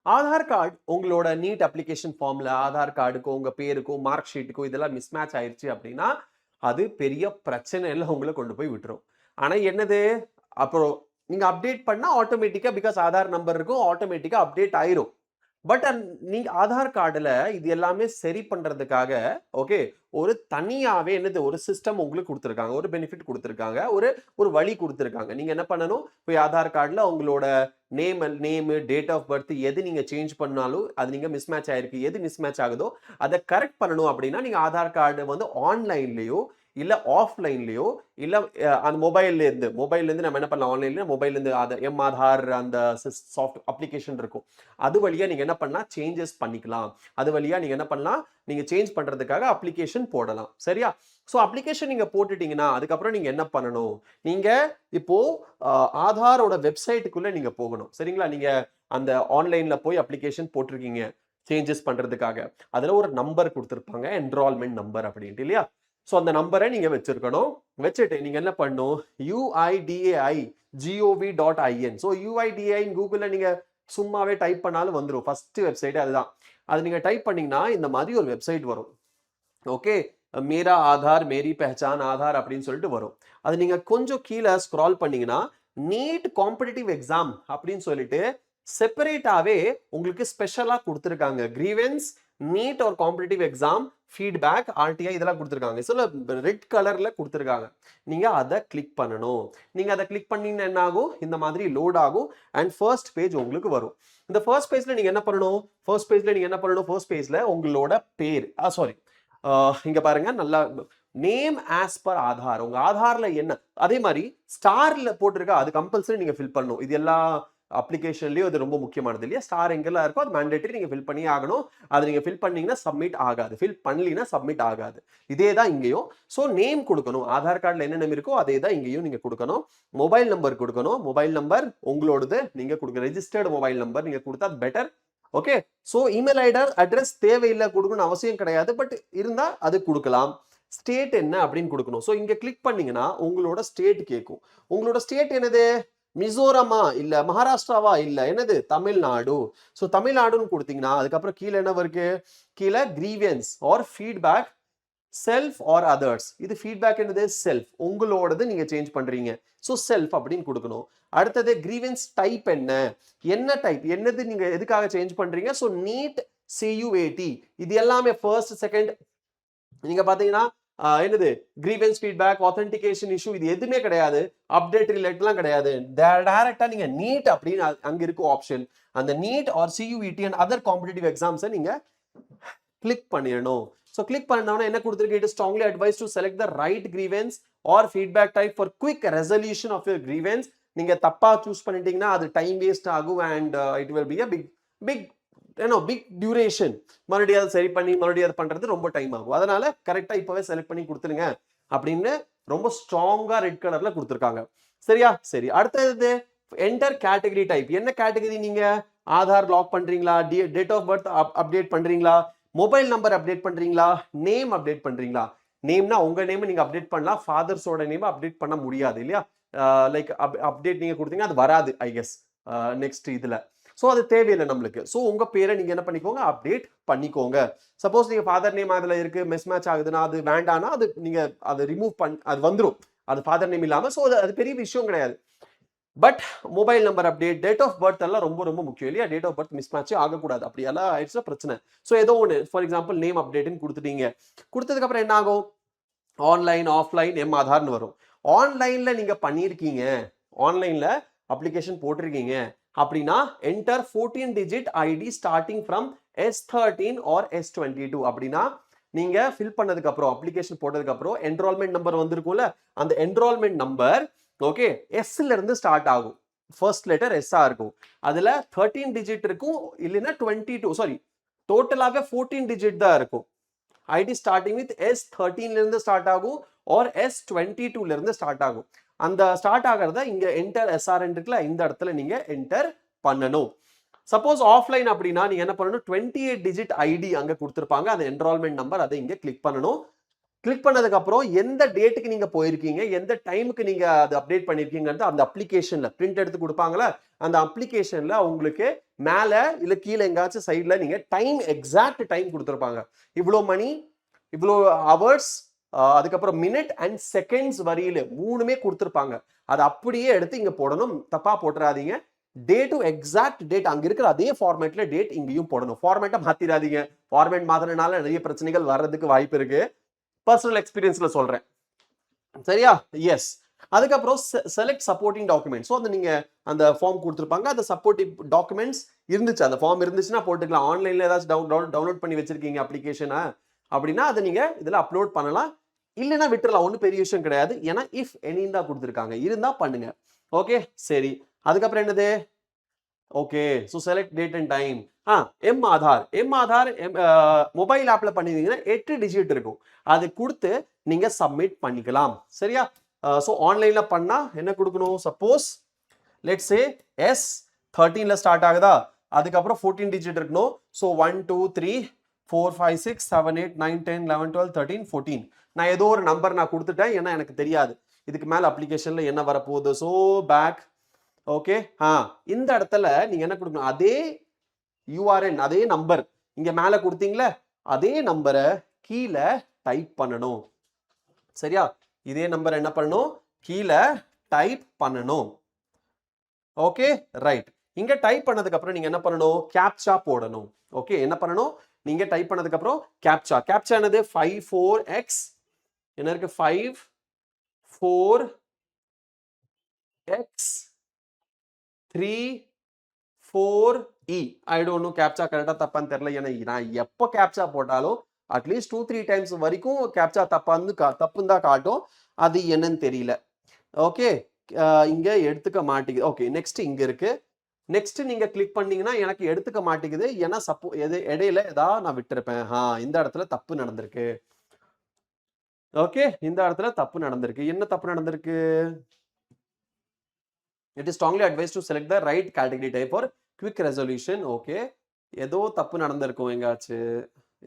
Aadhaar card உங்களோட NEET application ஃபார்ம்ல ஆதார் கார்டுக்கும் உங்க பேருக்கும் மார்க் ஷீட்டுக்கும் இதெல்லாம் மிஸ்மேட்ச் ஆயிருச்சு அப்படின்னா அது பெரிய பிரச்சனையில உங்களை கொண்டு போய் விட்டுரும். ஆனா என்னது, அப்புறம் நீங்க அப்டேட் பண்ணா ஆட்டோமேட்டிக்கா பிகாஸ் ஆதார் நம்பர் இருக்கும், ஆட்டோமேட்டிக்கா அப்டேட் ஆயிரும். பட் நீங்க ஆதார் கார்டுல இது எல்லாமே சரி பண்றதுக்காக ஓகே, ஒரு தனியாவே என்னது ஒரு சிஸ்டம் உங்களுக்கு குடுத்திருக்காங்க. ஒரு பெனிஃபிட் குடுத்திருக்காங்க. ஒரு ஒரு வழி குடுத்திருக்காங்க. நீங்க என்ன பண்ணணும், போய் ஆதார் கார்டுல உங்களோட நேமு, டேட் ஆஃப் பர்த் எது நீங்க சேஞ்ச் பண்ணாலும், அது நீங்க மிஸ்மேட்ச் ஆயிருக்கு. எது மிஸ்மேட்ச் ஆகுதோ, அத கரெக்ட் பண்ணணும் அப்படின்னா, நீங்க ஆதார் கார்டு வந்து ஆன்லைன்லயோ, இல்ல ஆஃப்லைன்லயோ, இல்ல அந்த மொபைல்ல இருந்து நம்ம என்ன பண்ணலாம், ஆன்லைன்ல மொபைல்ல இருந்து எம் ஆதார் அந்த சாஃப்ட் அப்ளிகேஷன் இருக்கும். அது வழியா நீங்க என்ன பண்ணலாம், சேஞ்சஸ் பண்ணிக்கலாம். அது வழியா நீங்க என்ன பண்ணலாம், நீங்க சேஞ்ச் பண்றதுக்காக அப்ளிகேஷன் போடலாம். சரியா? சோ அப்ளிகேஷன் நீங்க போட்டுட்டீங்கன்னா, அதுக்கப்புறம் நீங்க என்ன பண்ணணும், நீங்க இப்போ ஆதாரோட வெப்சைட்டுக்குள்ள நீங்க போகணும். சரிங்களா? நீங்க அந்த ஆன்லைன்ல போய் அப்ளிகேஷன் போட்டிருக்கீங்க. சேஞ்சஸ் பண்றதுக்காக. அதுல ஒரு நம்பர் குடுத்திருப்பாங்க. என்ரோல்மென்ட் நம்பர் அப்படின்ட்டு இல்லையா? சோ அந்த நம்பரை நீங்க வச்சிருக்கணும். வச்சுட்டு நீங்க என்ன பண்ணணும், UIDAI.gov.in. சோ UIDAI கூகுள்ல நீங்க சும்மாவே டைப் பண்ணாலும் வந்துரும். ஃபர்ஸ்ட் வெப்சைட் அதுதான். அது நீங்க டைப் பண்ணீங்கன்னா இந்த மாதிரி ஒரு வெப்சைட் வரும். ஓகே, மேரா ஆதார் மேரி பெஹச்சான் ஆதார் அப்படின்னு சொல்லிட்டு வரும். அது நீங்க கொஞ்சம் கீழே ஸ்க்ரால் பண்ணீங்கன்னா நீட் காம்படிட்டிவ் எக்ஸாம் அப்படின்னு சொல்லிட்டு செப்பரேட்டாவே உங்களுக்கு ஸ்பெஷலா கொடுத்துருக்காங்க. கிரீவன்ஸ், நீட் ஒரு காம்படிட்டிவ் எக்ஸாம், ஃபீட்பேக், ஆர்டிஐ இதெல்லாம் கொடுத்துருக்காங்க. சில ரெட் கலர்ல கொடுத்துருக்காங்க. நீங்க அதை கிளிக் பண்ணணும். நீங்க அதை கிளிக் பண்ணீங்கன்னா என்ன ஆகும், இந்த மாதிரி லோட் ஆகும் அண்ட் ஃபர்ஸ்ட் பேஜ் உங்களுக்கு வரும். இந்த ஃபர்ஸ்ட் பேஜ்ல நீங்க என்ன பண்ணணும், ஃபர்ஸ்ட் பேஜ்ல உங்களோட பேர் சாரி, இங்க பாருங்க நல்லா, நேம் ஆஸ் பர் ஆதார். உங்க ஆதார்ல என்ன, அதே மாதிரி ஸ்டார்ல போட்டிருக்கா அது கம்பல்சரி நீங்க ஃபில் பண்ணணும். இது எல்லா அப்ளிகேஷன்லயும் அது ரொம்ப முக்கியமானது இல்லையா? ஸ்டார் எங்கெல்லாம் இருக்கோ அது மேண்டேட்டரி, நீங்க ஃபில் பண்ணி ஆகணும். அது நீங்க ஃபில் பண்ணீங்கன்னா சப்மிட் ஆகாது, ஃபில் பண்ணலீங்கன்னா சப்மிட் ஆகாது. இதே தான் இங்கேயும். ஸோ நேம் கொடுக்கணும். ஆதார் கார்டில் என்ன நேம் இருக்கோ அதே தான் இங்கேயும் நீங்க கொடுக்கணும். மொபைல் நம்பர் கொடுக்கணும். மொபைல் நம்பர் உங்களோடது நீங்க கொடுக்க, ரெஜிஸ்டர்டு மொபைல் நம்பர் நீங்க கொடுத்தா better. Okay, so email ID address தேவையில்லை கொடுக்கணும் அவசியம் கிடையாது. பட் இருந்தா அது கொடுக்கலாம். ஸ்டேட் என்ன அப்படின்னு கொடுக்கணும். சோ இங்க கிளிக் பண்ணீங்கன்னா உங்களோட ஸ்டேட் கேட்கும். உங்களோட ஸ்டேட் என்னது, மிசோரமா இல்ல மகாராஷ்டிராவா இல்ல என்னது, தமிழ்நாடு. சோ தமிழ்நாடுன்னு கொடுத்தீங்கன்னா அதுக்கப்புறம் கீழே என்ன இருக்கு, கீழே grievance or feedback self or others. இது ஃபீட்பேக் என்னது, செல்ஃப், உங்களோடது நீங்க சேஞ்ச் பண்றீங்க. ஸோ செல்ஃப் அப்படின்னு கொடுக்கணும். அடுத்தது கிரீவன்ஸ் டைப் என்ன, என்ன டைப் என்னது, நீங்க எதுக்காக சேஞ்ச் பண்றீங்க. ஸோ நீட் CUAT இது எல்லாமே ஃபர்ஸ்ட் செகண்ட் நீங்க பாத்தீங்கன்னா என்னது, கிரீவன்ஸ் ஃபீட்பேக் ஆத்தென்டிகேஷன் இஷ்யூ இது எதுவுமே கிடையாது. அப்டேட் ரிலேட்லாம் கிடையாது. டைரக்டா நீங்க நீட் அப்படின்னு அங்க இருக்கும் ஆப்ஷன். அந்த NEET or CUET and other competitive எக்ஸாம்ஸை நீங்க கிளிக் பண்ணிடணும். ஸோ கிளிக் பண்ணோன்னா என்ன கொடுத்துருக்கு, it is strongly advise to select the right grievance or feedback type for quick resolution of your grievance. நீங்க தப்பா சூஸ் பண்ணிட்டீங்கன்னா அது டைம் வேஸ்ட் ஆகும் and it will be a big big duration. மறுபடியும் அதை சரி பண்ணி மறுபடியும் அதை பண்றது ரொம்ப டைம் ஆகும். அதனால கரெக்டா இப்பவே செலக்ட் பண்ணி கொடுத்துருங்க அப்படின்னு ரொம்ப ஸ்ட்ராங்கா ரெட் கலர்ல கொடுத்துருக்காங்க. சரியா? சரி, அடுத்தது என்டர் கேட்டகரி டைப். என்ன கேட்டகரி, நீங்க ஆதார் லாக் பண்றீங்களா, டேட் ஆஃப் பர்த் அப்டேட் பண்றீங்களா, மொபைல் நம்பர் அப்டேட் பண்றீங்களா, நேம் அப்டேட் பண்றீங்களா. நேம்னா உங்க நேம் நீங்க அப்டேட் பண்ணலாம், ஃபாதர்ஸோட நேம் அப்டேட் பண்ண முடியாது இல்லையா? லைக் அப்டேட் நீங்க கொடுத்தீங்க அது வராது ஐ கெஸ் நெக்ஸ்ட் இதுல. ஸோ அது தேவையில்லை நம்மளுக்கு. ஸோ உங்க பேரை நீங்க என்ன பண்ணிக்கோங்க, அப்டேட் பண்ணிக்கோங்க. சப்போஸ் நீங்க ஃபாதர் நேம் அதுல இருக்கு மிஸ்மேட்ச் ஆகுதுன்னா அது வேண்டாம்னா அது நீங்க அதை ரிமூவ் அது வந்துடும். அது ஃபாதர் நேம் இல்லாம. ஸோ அது பெரிய விஷயம் கிடையாது. But mobile number update, date of birth எல்லாம் ரொம்ப ரொம்ப முக்கியம் இல்லையா? டேட் ஆஃப் பர்த் மிஸ் மேட்சே ஆகக்கூடாது. அப்படி எல்லாம் ஆயிடுச்சுன்னா பிரச்சனை. ஸோ ஏதோ ஒன்று ஃபார் எக்ஸாம்பிள் நேம் அப்டேட்னு கொடுத்துட்டீங்க. கொடுத்ததுக்கு அப்புறம் என்ன ஆகும், ஆன்லைன் ஆஃப்லைன் எம் ஆதார்னு வரும். ஆன்லைன்ல நீங்க பண்ணியிருக்கீங்க, ஆன்லைன்ல அப்ளிகேஷன் போட்டிருக்கீங்க அப்படின்னா enter 14 digit ID starting from S13 or S22 அப்படின்னா நீங்க ஃபில் பண்ணதுக்கு அப்புறம் அப்ளிகேஷன் போட்டதுக்கு அப்புறம் என்ரோல்மெண்ட் நம்பர் வந்திருக்கும்ல, அந்த என்ரோல்மெண்ட் நம்பர் ஓகே எஸ்ல இருந்து ஸ்டார்ட் ஆகும். ஃபர்ஸ்ட் லெட்டர் எஸ்ஸா இருக்கும். அதுல 13 டிஜிட் இருக்கும், இல்லைன்னா 22 சாரி டோட்டலாக 14 டிஜிட் தான் இருக்கும். ஐடி ஸ்டார்டிங் வித் S13 ல இருந்து ஸ்டார்ட் ஆகும் ஆர் S22 ல இருந்து ஸ்டார்ட் ஆகும். அந்த ஸ்டார்ட் ஆகிறத இங்க என்டர் SRN இருக்குல்ல, இந்த இடத்துல நீங்க என்டர் பண்ணணும். சப்போஸ் ஆஃப்லைன் அப்படின்னா நீங்க என்ன பண்ணணும், 28 டிஜிட் ஐடி அங்க கொடுத்திருப்பாங்க, அந்த என்ரோல்மெண்ட் நம்பர் அதை இங்க கிளிக் பண்ணணும். கிளிக் பண்ணதுக்கு அப்புறம் எந்த டேட்டுக்கு நீங்க போயிருக்கீங்க, எந்த டைமுக்கு நீங்க அது அப்டேட் பண்ணிருக்கீங்கன்றது அந்த அப்ளிகேஷன்ல பிரிண்ட் எடுத்து குடுப்பாங்கல்ல, அந்த அப்ளிகேஷன்ல உங்களுக்கு மேல இல்ல கீழ எங்காச்சும் சைடுல நீங்க எக்ஸாக்ட் டைம் குடுத்திருப்பாங்க. இவ்ளோ மணி, இவ்ளோ ஹவர்ஸ், அதுக்கப்புறம் மினிட் அண்ட் செகண்ட்ஸ் வரியில 3மே குடுத்திருப்பாங்க. அத அப்படியே எடுத்து இங்க போடணும். தப்பா போட்டுறாதீங்க. டே டு எக்ஸாக்ட் டேட் அங்க இருக்கிற அதே ஃபார்மேட்ல டேட் இங்கேயும் போடணும். ஃபார்மேட்ட மாத்திராதீங்க. ஃபார்மேட் மாத்துனனால நெறைய பிரச்சனைகள் வர்றதுக்கு வாய்ப்பு இருக்கு. பர்சனல் எக்ஸ்பீரியன்ஸ்ல சொல்றேன். சரியா? எஸ். அதுக்கப்புறம் செலக்ட் சப்போர்ட்டிங் டாக்குமெண்ட். ஸோ அந்த நீங்க அந்த ஃபார்ம் குடுத்திருப்பாங்க. அந்த சப்போர்ட்டிவ் டாக்குமெண்ட்ஸ் இருந்துச்சு. அந்த ஃபார்ம் இருந்துச்சுன்னா போட்டுக்கலாம். ஆன்லைன்ல ஏதாச்சும் டவுன்லோட் பண்ணி வச்சிருக்கீங்க அப்ளிகேஷன அப்படின்னா, அத நீங்க இதுல அப்லோட் பண்ணலாம். இல்லன்னா விட்டுறலாம். ஒண்ணும் பெரிய விஷயம் கிடையாது. ஏன்னா இஃப் எனின்னு தான் குடுத்திருக்காங்க. இருந்தா பண்ணுங்க. ஓகே, சரி. அதுக்கப்புறம் என்னது? Okay. So select date and time. Aadhaar. Aadhaar mobile ஆப்ல பண்ணிருந்தீங்கன்னா 8 டிஜிட் இருக்கும். அது குடுத்து நீங்க சப்மிட் பண்ணிக்கலாம். சரியா? ஸோ ஆன்லைன்ல பண்ணா என்ன குடுக்கணும்? சப்போஸ் லெட்ஸ் சே எஸ் 13ல ஸ்டார்ட் ஆகுதா? அதுக்கப்புறம் 14 டிஜிட் இருக்கணும். ஸோ 1, 2, 3, 4, 5, 6, 7, 8, 9, 10, 11, 12, 13, 14. நான் ஏதோ ஒரு நம்பர் நான் குடுத்துட்டேன். ஏன்னா எனக்கு தெரியாது. இதுக்கு மேல அப்ளிகேஷன்ல என்ன வரப்போகுது? So back. ஓகே. இந்த இடத்துல நீங்க என்ன கொடுக்கணும்? அதே யூஆர்என், அதே நம்பர் இங்க மேல கொடுத்தீங்களே, அதே நம்பரை கீழ டைப் பண்ணணும். சரியா? இதே நம்பர் என்ன பண்ணணும்? கீழ டைப் பண்ணணும். Okay, right. இங்க டைப் பண்ணதுக்கு அப்புறம் நீங்க என்ன பண்ணணும்? கேப்சா போடணும். ஓகே, என்ன பண்ணணும்? நீங்க டைப் பண்ணதுக்கு அப்புறம் கேப்சா. கேப்சா என்னது? 54x என்ன இருக்கு? 5 4x 3 4E. I don't know captcha கரெக்டா தப்பான்னு தெரியல. ஏன்னா நான் எப்போ கேப்சா போட்டாலும் அட்லீஸ்ட் 2-3 டைம்ஸ் வரைக்கும் கேப்சா தப்புன்னு தான் காட்டும். அது என்னன்னு தெரியல. ஓகே, இங்க எடுத்துக்க மாட்டேங்குது. ஓகே, நெக்ஸ்ட் இங்க இருக்கு. நெக்ஸ்ட் நீங்க கிளிக் பண்ணீங்கன்னா எனக்கு எடுத்துக்க மாட்டேங்குது. ஏன்னா இடையில ஏதாவது நான் விட்டுருப்பேன். இந்த இடத்துல தப்பு நடந்திருக்கு. ஓகே, இந்த இடத்துல தப்பு நடந்திருக்கு. என்ன தப்பு நடந்திருக்கு? It is strongly advise to select the right category type for quick resolution. Okay, ஏதோ தப்பு நடந்திருக்கும் எங்காச்சு.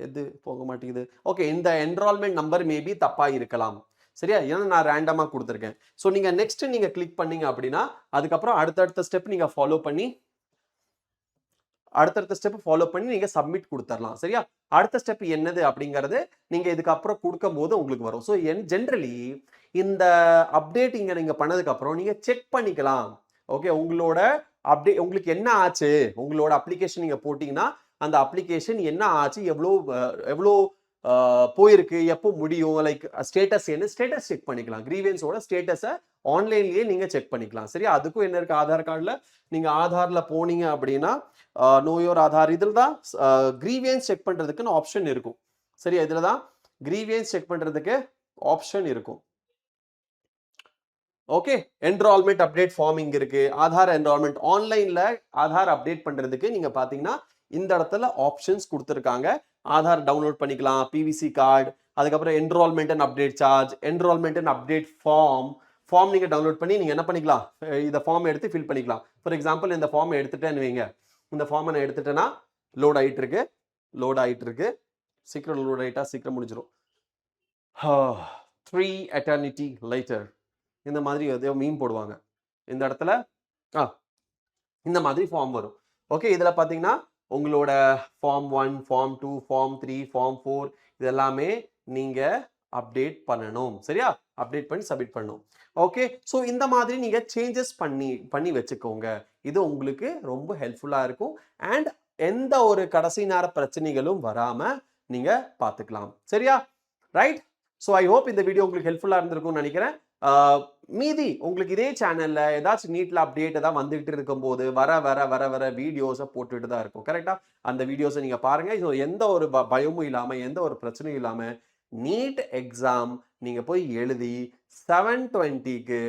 எது போக மாட்டேங்குது? ஓகே, இந்த என்ரோல்மெண்ட் நம்பர் மேபி தப்பா இருக்கலாம். சரியா? ஏன்னா நான் ரேண்டமா கொடுத்துருக்கேன். ஸோ நீங்க நெக்ஸ்ட் நீங்க கிளிக் பண்ணீங்க அப்படின்னா அதுக்கப்புறம் அடுத்தடுத்த ஸ்டெப் நீங்க ஃபாலோ பண்ணி நீங்க சப்மிட் கொடுத்துடலாம். சரியா? அடுத்த ஸ்டெப் என்னது அப்படிங்கிறது நீங்க இதுக்கப்புறம் கொடுக்கும் போது உங்களுக்கு வரும். ஸோ ஜென்ரலி இந்த அப்டேட் இங்க நீங்க பண்ணதுக்கு அப்புறம் நீங்க செக் பண்ணிக்கலாம். ஓகே, உங்களோட அப்டேட் உங்களுக்கு என்ன ஆச்சு? உங்களோட அப்ளிகேஷன் நீங்க போட்டீங்கன்னா அந்த அப்ளிகேஷன் என்ன ஆச்சு? எவ்வளோ போயிருக்கு? எப்போ முடியும்? லைக் ஸ்டேட்டஸ் என்ன? ஸ்டேட்டஸ் செக் பண்ணிக்கலாம். கிரீவன்ஸோட ஸ்டேட்டஸை ஆன்லைன்லயே நீங்க செக் பண்ணிக்கலாம். சரியா? அதுக்கும் என்ன இருக்கு? ஆதார் கார்டுல நீங்க ஆதார்ல போனீங்க அப்படின்னா நோ யோர் ஆதார் இதில் தான் கிரீவியன்ஸ் செக் பண்றதுக்குன்னு ஆப்ஷன் இருக்கும். சரியா? இதுல தான் கிரீவியன்ஸ் செக் பண்றதுக்கு ஆப்ஷன் இருக்கும். ஓகே, என்ரோல்மெண்ட் அப்டேட் ஃபார்ம் இங்க இருக்கு. ஆதார் என்ரோல்மெண்ட் ஆன்லைன்ல ஆதார் அப்டேட் பண்றதுக்கு நீங்க பாத்தீங்கன்னா இந்த இடத்துல ஆப்ஷன்ஸ் கொடுத்துருக்காங்க. ஆதார் டவுன்லோட் பண்ணிக்கலாம், பிவிசி கார்டு, அதுக்கப்புறம் enrolment and update charge, enrolment and update form நீங்க டவுன்லோட் பண்ணி நீங்க என்ன பண்ணிக்கலாம்? இந்த ஃபார்ம் எடுத்து ஃபில் பண்ணிக்கலாம். ஃபார் எக்ஸாம்பிள் இந்த ஃபார்ம் எடுத்துட்டேன்னு வைங்க. இந்த ஃபார்மை நான் எடுத்துட்டேன்னா லோட் ஆயிட்டு இருக்கு. சீக்கிரம் லோட் ஆயிட்டா சீக்கிரம் முடிஞ்சிடும். 3 eternity later இந்த மாதிரி எதையோ மீம் போடுவாங்க. இந்த இடத்துல இந்த மாதிரி ஃபார்ம் வரும். ஓகே, இதுல பாத்தீங்கன்னா உங்களோட ஃபார்ம் 1, ஃபார்ம் 2, ஃபார்ம் 3, ஃபார்ம் 4 இது எல்லாமே நீங்க அப்டேட் பண்ணணும். சரியா? அப்டேட் பண்ணி சப்மிட் பண்ணணும். ஓகே, ஸோ இந்த மாதிரி நீங்க சேஞ்சஸ் பண்ணி வச்சுக்கோங்க. இது உங்களுக்கு ரொம்ப ஹெல்ப்ஃபுல்லா இருக்கும். அண்ட் எந்த ஒரு கடைசி நேர பிரச்சனைகளும் வராம நீங்க பாத்துக்கலாம். சரியா? ரைட். ஸோ ஐ ஹோப் இந்த வீடியோ உங்களுக்கு ஹெல்ப்ஃபுல்லா இருந்திருக்கும்னு நினைக்கிறேன். மீதி உங்களுக்கு இதே சேனல்ல ஏதாச்சும் நீட்ல அப்டேட் ஏதாவது வந்துகிட்டு இருக்கும் போது வர வீடியோஸை போட்டுட்டு தான் இருக்கும். கரெக்டா? அந்த வீடியோஸை நீங்க பாருங்க. ஸோ எந்த ஒரு பயமும் இல்லாம எந்த ஒரு பிரச்சனையும் இல்லாம நீட் எக்ஸாம் நீங்க போய் எழுதி 720க்கு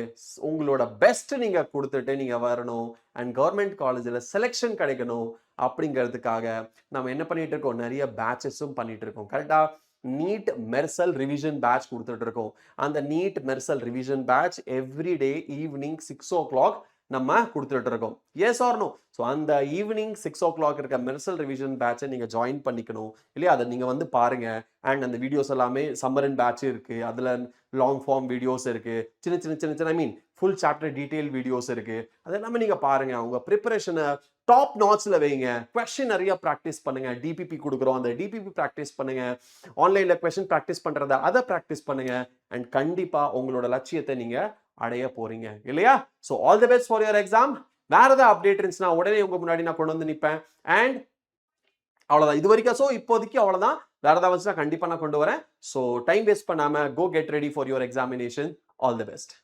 உங்களோட பெஸ்ட் நீங்க கொடுத்துட்டு நீங்க வரணும். அண்ட் கவர்மெண்ட் காலேஜ்ல செலெக்ஷன் கிடைக்கணும் அப்படிங்கிறதுக்காக நம்ம என்ன பண்ணிட்டு இருக்கோம்? நிறைய பேட்சஸும் பண்ணிட்டு இருக்கோம். கரெக்டா? நீட் மெர்சல் ரிவிஷன் பேட்ச் கொடுத்துட்டு இருக்கோம். அந்த NEET Mersal revision batch every day evening 6 o'clock நம்ம கொடுத்துட்டு இருக்கோம். Yes or no? ஸோ அந்த ஈவினிங் 6 ஓ கிளாக் இருக்க மெர்சல் ரிவிஷன் பேட்சை நீங்க ஜாயின் பண்ணிக்கணும் இல்லையா? அதை நீங்க வந்து பாருங்க. அண்ட் அந்த வீடியோஸ் எல்லாமே சம்மரன் பேட்ச் இருக்கு. அதுல லாங் ஃபார்ம் வீடியோஸ் இருக்கு. சின்ன சின்ன சின்ன சின்ன I mean full chapter detail videos இருக்கு. அது எல்லாமே நீங்க பாருங்க. உங்க ப்ரிப்பரேஷனை டாப் நாட்ச்ல வைங்க. கொஸ்டின் நிறைய ப்ராக்டிஸ் பண்ணுங்க. டிபிபி கொடுக்குறோம், அந்த டிபிபி ப்ராக்டிஸ் பண்ணுங்க. ஆன்லைன்ல கொஸ்டின் ப்ராக்டிஸ் பண்றத அதை ப்ராக்டிஸ் பண்ணுங்க. அண்ட் கண்டிப்பா உங்களோட லட்சியத்தை நீங்க அடைய போறீங்க இல்லையா? So all the best for your exam. வேற ஏதாவது அப்டேட் இருந்துச்சுன்னா உடனே உங்க முன்னாடி நான் கொண்டு வந்து நிற்பேன். அண்ட் அவ்வளவுதான் இது வரைக்கும். ஸோ இப்போதைக்கு அவ்வளவுதான். வேற ஏதாவது வந்துச்சுன்னா கண்டிப்பா நான் கொண்டு வரேன். ஸோ டைம் வேஸ்ட் பண்ணாம go get ready for your examination. All the best.